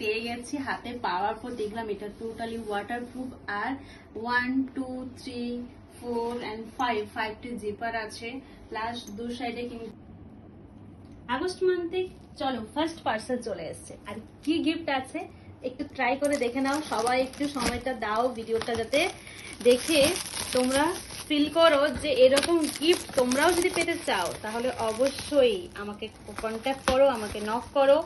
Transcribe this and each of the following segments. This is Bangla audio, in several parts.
পেয়ে গেছি হাতে পাওয়ার পর দেখলাম এটা টোটালি ওয়াটারপ্রুফ আর 1 2 3 4 and 5টি জিপার আছে প্লাস দু সাইডে কিন্তু আগস্ট মান্থে চলো ফার্স্ট পার্সেল চলে এসেছে আর কি গিফট আছে একটু ট্রাই করে দেখে নাও সবাই একটু সময়টা দাও ভিডিওটা যাতে দেখে তোমরা ফিল করো যে এরকম গিফট তোমরাও যদি পেতে চাও তাহলে অবশ্যই আমাকে কন্ট্যাক্ট করো আমাকে নক করো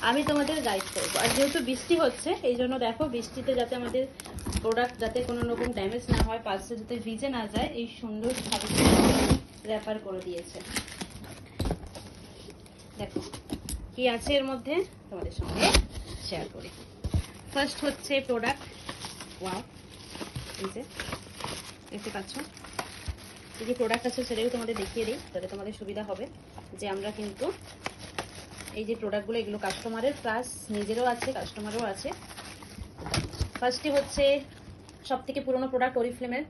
আমি তোমাদের গাইড করবো আর যেহেতু বৃষ্টি হচ্ছে এই জন্য দেখো বৃষ্টিতে যাতে আমাদের প্রোডাক্ট যাতে কোনো রকম ড্যামেজ না হয় পার্সেল যাতে ভিজে না যায় এই সুন্দর র্যাপার করে দিয়েছে দেখো কি আছে এর মধ্যে তোমাদের সঙ্গে শেয়ার করি ফার্স্ট হচ্ছে প্রোডাক্ট ওয়াও এই যে দেখতে পাচ্ছ এই যে প্রোডাক্ট আছে সেটাও তোমাদের দেখিয়ে দিই তাহলে তোমাদের সুবিধা হবে যে আমরা কিন্তু এই যে প্রোডাক্টগুলো এগুলো কাস্টমারের প্লাস নিজেরও আছে কাস্টমারও আছে ফার্স্টই হচ্ছে সব থেকে পুরোনো প্রোডাক্ট অরিফ্লেমের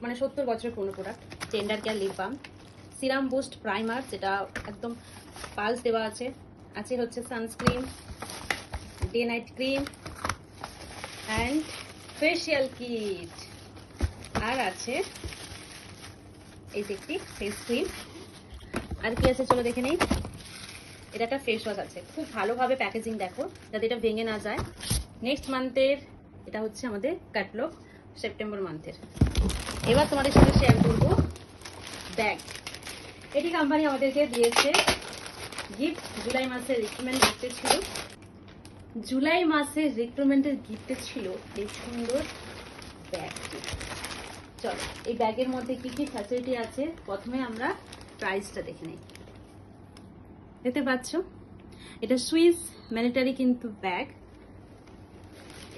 মানে 70 বছরের পুরোনো product tender care lip balm serum boost primer যেটা একদম পালস দেওয়া আছে আছে হচ্ছে sunscreen day night cream and facial kit আর আছে এই যে একটি ফেস ক্রিম আর কি আছে চলো দেখে নেই এটা একটা ফেস ওয়াশ আছে খুব ভালোভাবে প্যাকেজিং দেখো যাতে এটা ভেঙে না যায় নেক্সট মান্থের এটা হচ্ছে আমাদের ক্যাটালগ সেপ্টেম্বর মান্থের এবার তোমাদের সঙ্গে শেয়ার করবো ব্যাগ এটি কোম্পানি আমাদেরকে দিয়েছে গিফট জুলাই মাসের রিক্রুটমেন্ট গিফটে ছিল জুলাই মাসের রিক্রুটমেন্টের গিফটে ছিল এই সুন্দর ব্যাগটি চলো এই ব্যাগের মধ্যে কি কি ফ্যাসিলিটি আছে প্রথমে আমরা প্রাইসটা দেখে নিই দেখতে পাচ্ছ এটা সুইস মিলিটারি কিন্তু ব্যাগ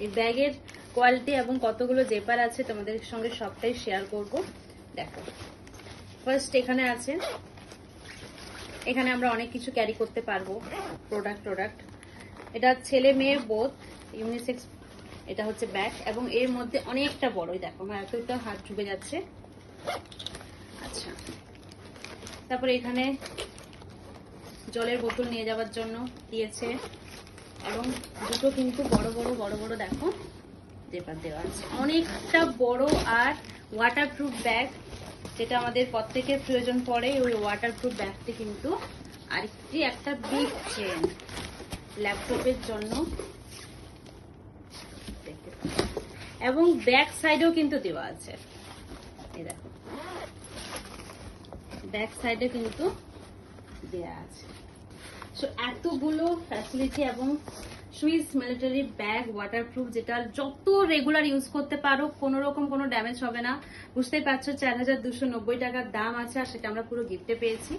এই ব্যাগের কোয়ালিটি এবং কতগুলো জেপার আছে তোমাদের সঙ্গে সবটাই শেয়ার করব দেখো ফার্স্ট এখানে আছে এখানে আমরা অনেক কিছু ক্যারি করতে পারবো প্রোডাক্ট এটা ছেলে মেয়ে বোথ ইউনিসেক্স এটা হচ্ছে ব্যাগ এবং এর মধ্যে অনেকটা বড়ই দেখো আমার এতটা হাত ঢুকে যাচ্ছে আচ্ছা তারপরে এখানে জলের বোতল নিয়ে যাওয়ার জন্য দিয়েছে এবং দুটো কিন্তু বড় বড় দেখো জেপার দেওয়া আছে অনেকটা বড় আর ওয়াটারপ্রুফ ব্যাগ যেটা আমাদের প্রত্যেকের প্রয়োজন পড়ে ওই ওয়াটারপ্রুফ ব্যাগটি কিন্তু আরেকটি একটা বিগ চেন ল্যাপটপের জন্য এবং ব্যাক সাইডেও কিন্তু দেওয়া আছে এই দেখো ব্যাক সাইডে কিন্তু দেওয়া আছে সো এতগুলো ফ্যাসিলিটি এবং সুইস মিলিটারি ব্যাগ ওয়াটারপ্রুফ যেটা যত রেগুলার ইউজ করতে পারো কোনো রকম কোনো ড্যামেজ হবে না বুঝতেই পারছো 4290 টাকার দাম আছে আর সেটা আমরা পুরো গিফটে পেয়েছি